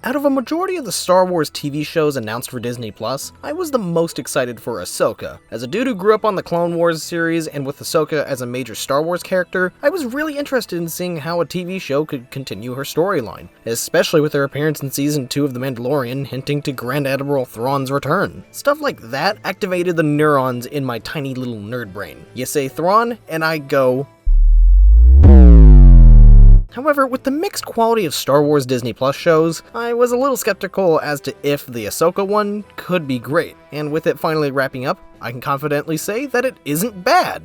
Out of a majority of the Star Wars TV shows announced for Disney+, I was the most excited for Ahsoka. As a dude who grew up on the Clone Wars series and with Ahsoka as a major Star Wars character, I was really interested in seeing how a TV show could continue her storyline, especially with her appearance in Season 2 of The Mandalorian hinting to Grand Admiral Thrawn's return. Stuff like that activated the neurons in my tiny little nerd brain. You say Thrawn, and I go... However, with the mixed quality of Star Wars Disney Plus shows, I was a little skeptical as to if the Ahsoka one could be great, and with it finally wrapping up, I can confidently say that it isn't bad.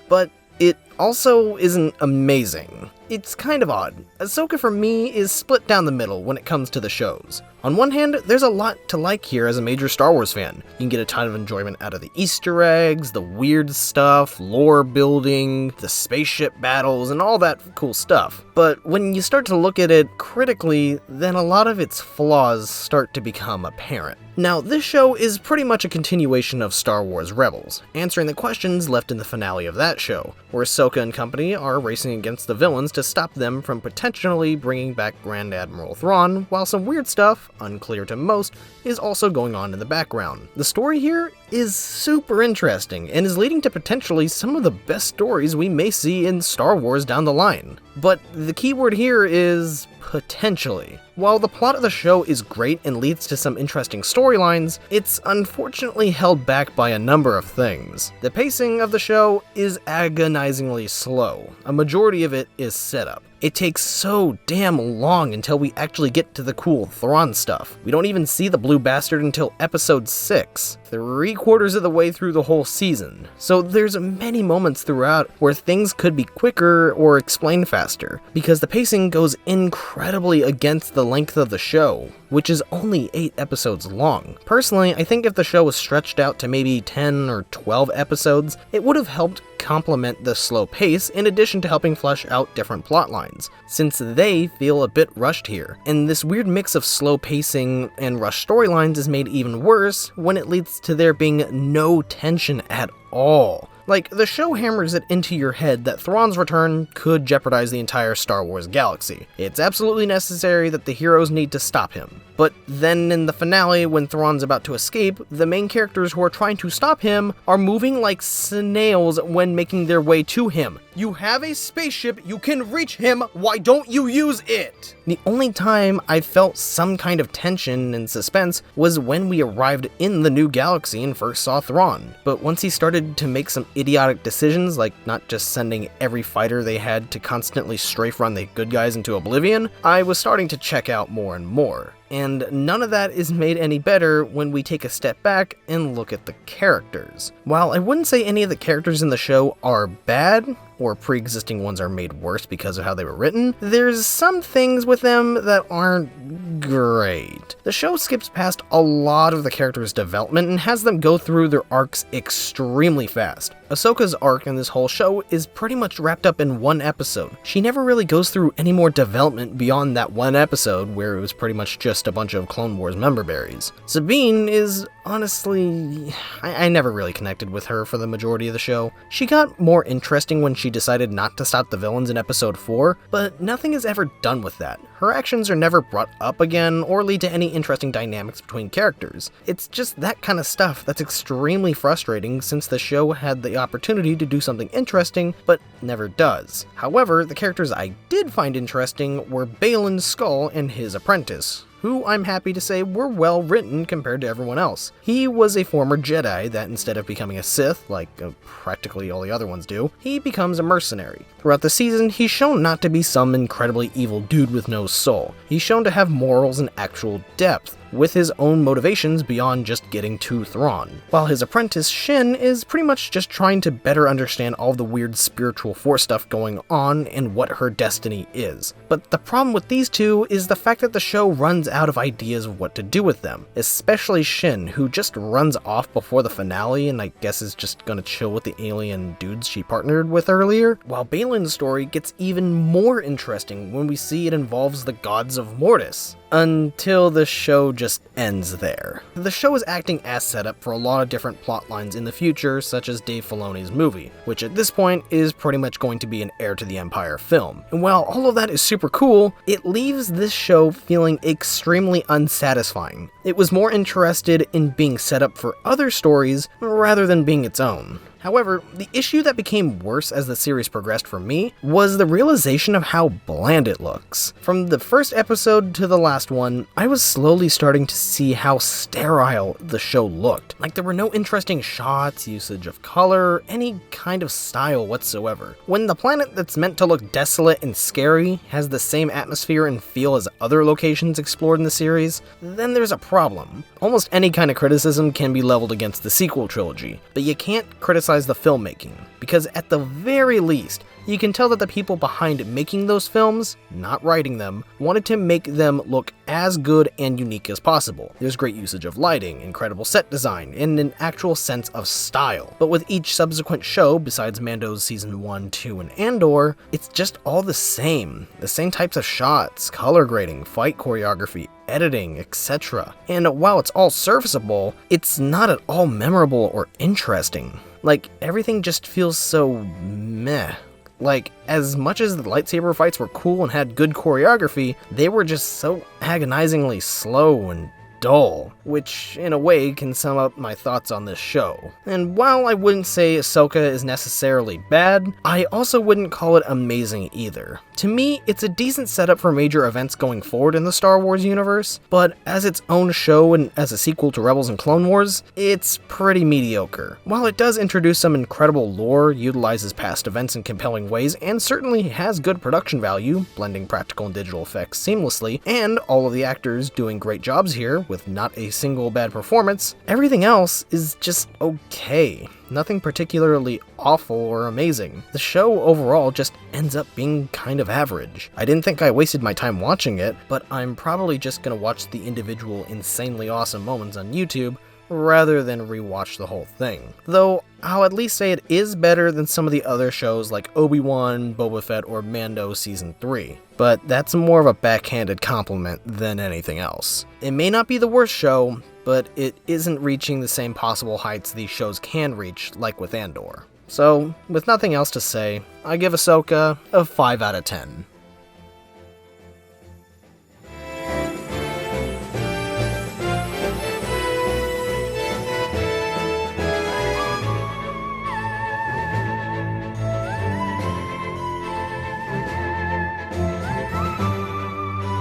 But it also isn't amazing. It's kind of odd. Ahsoka for me is split down the middle when it comes to the shows. On one hand, there's a lot to like here as a major Star Wars fan. You can get a ton of enjoyment out of the Easter eggs, the weird stuff, lore building, the spaceship battles, and all that cool stuff. But when you start to look at it critically, then a lot of its flaws start to become apparent. Now, this show is pretty much a continuation of Star Wars Rebels, answering the questions left in the finale of that show, where Ahsoka and company are racing against the villains to stop them from potentially bringing back Grand Admiral Thrawn, while some weird stuff, unclear to most, is also going on in the background. The story here is super interesting, and is leading to potentially some of the best stories we may see in Star Wars down the line. But the key word here is potentially. While the plot of the show is great and leads to some interesting storylines, it's unfortunately held back by a number of things. The pacing of the show is agonizingly slow. A majority of it is setup. It takes so damn long until we actually get to the cool Thrawn stuff. We don't even see the Blue Bastard until episode 6, 3/4 of the way through the whole season. So there's many moments throughout where things could be quicker or explained faster, because the pacing goes incredibly against the length of the show, which is only 8 episodes long. Personally, I think if the show was stretched out to maybe 10 or 12 episodes, it would have helped complement the slow pace in addition to helping flesh out different plot lines, since they feel a bit rushed here. And this weird mix of slow pacing and rushed storylines is made even worse when it leads to there being no tension at all. Like, the show hammers it into your head that Thrawn's return could jeopardize the entire Star Wars galaxy. It's absolutely necessary that the heroes need to stop him. But then in the finale, when Thrawn's about to escape, the main characters who are trying to stop him are moving like snails when making their way to him. You have a spaceship, you can reach him, why don't you use it? The only time I felt some kind of tension and suspense was when we arrived in the new galaxy and first saw Thrawn. But once he started to make some idiotic decisions, like not just sending every fighter they had to constantly strafe run the good guys into oblivion, I was starting to check out more and more. And none of that is made any better when we take a step back and look at the characters. While I wouldn't say any of the characters in the show are bad, or pre-existing ones are made worse because of how they were written, there's some things with them that aren't great. The show skips past a lot of the characters' development and has them go through their arcs extremely fast. Ahsoka's arc in this whole show is pretty much wrapped up in one episode. She never really goes through any more development beyond that one episode where it was pretty much just a bunch of Clone Wars member berries. Sabine is honestly, I never really connected with her for the majority of the show. She got more interesting when she decided not to stop the villains in episode 4, but nothing is ever done with that. Her actions are never brought up again or lead to any interesting dynamics between characters. It's just that kind of stuff that's extremely frustrating since the show had the opportunity to do something interesting, but never does. However, the characters I did find interesting were Baylan Skoll and his apprentice, who I'm happy to say were well written compared to everyone else. He was a former Jedi that instead of becoming a Sith, like practically all the other ones do, he becomes a mercenary. Throughout the season, he's shown not to be some incredibly evil dude with no soul. He's shown to have morals and actual depth, with his own motivations beyond just getting to Thrawn. While his apprentice, Shin, is pretty much just trying to better understand all the weird spiritual force stuff going on and what her destiny is. But the problem with these two is the fact that the show runs out of ideas of what to do with them, especially Shin, who just runs off before the finale and I guess is just gonna chill with the alien dudes she partnered with earlier, while Baylan's story gets even more interesting when we see it involves the gods of Mortis. Until the show just ends there. The show is acting as setup for a lot of different plot lines in the future, such as Dave Filoni's movie, which at this point is pretty much going to be an Heir to the Empire film. And while all of that is super cool, it leaves this show feeling extremely unsatisfying. It was more interested in being set up for other stories rather than being its own. However, the issue that became worse as the series progressed for me was the realization of how bland it looks. From the first episode to the last one, I was slowly starting to see how sterile the show looked. Like there were no interesting shots, usage of color, any kind of style whatsoever. When the planet that's meant to look desolate and scary has the same atmosphere and feel as other locations explored in the series, then there's a problem. Almost any kind of criticism can be leveled against the sequel trilogy, but you can't criticize the filmmaking, because at the very least, you can tell that the people behind making those films, not writing them, wanted to make them look as good and unique as possible. There's great usage of lighting, incredible set design, and an actual sense of style. But with each subsequent show, besides Mando's Season 1, 2, and Andor, it's just all the same. The same types of shots, color grading, fight choreography, editing, etc. And while it's all serviceable, it's not at all memorable or interesting. Like, everything just feels so meh. Like, as much as the lightsaber fights were cool and had good choreography, they were just so agonizingly slow and dull, which in a way can sum up my thoughts on this show. And while I wouldn't say Ahsoka is necessarily bad, I also wouldn't call it amazing either. To me, it's a decent setup for major events going forward in the Star Wars universe, but as its own show and as a sequel to Rebels and Clone Wars, it's pretty mediocre. While it does introduce some incredible lore, utilizes past events in compelling ways, and certainly has good production value, blending practical and digital effects seamlessly, and all of the actors doing great jobs here, with not a single bad performance, everything else is just okay. Nothing particularly awful or amazing. The show overall just ends up being kind of average. I didn't think I wasted my time watching it, but I'm probably just gonna watch the individual insanely awesome moments on YouTube rather than rewatch the whole thing. Though, I'll at least say it is better than some of the other shows like Obi-Wan, Boba Fett, or Mando Season 3. But that's more of a backhanded compliment than anything else. It may not be the worst show, but it isn't reaching the same possible heights these shows can reach, like with Andor. So, with nothing else to say, I give Ahsoka a 5 out of 10.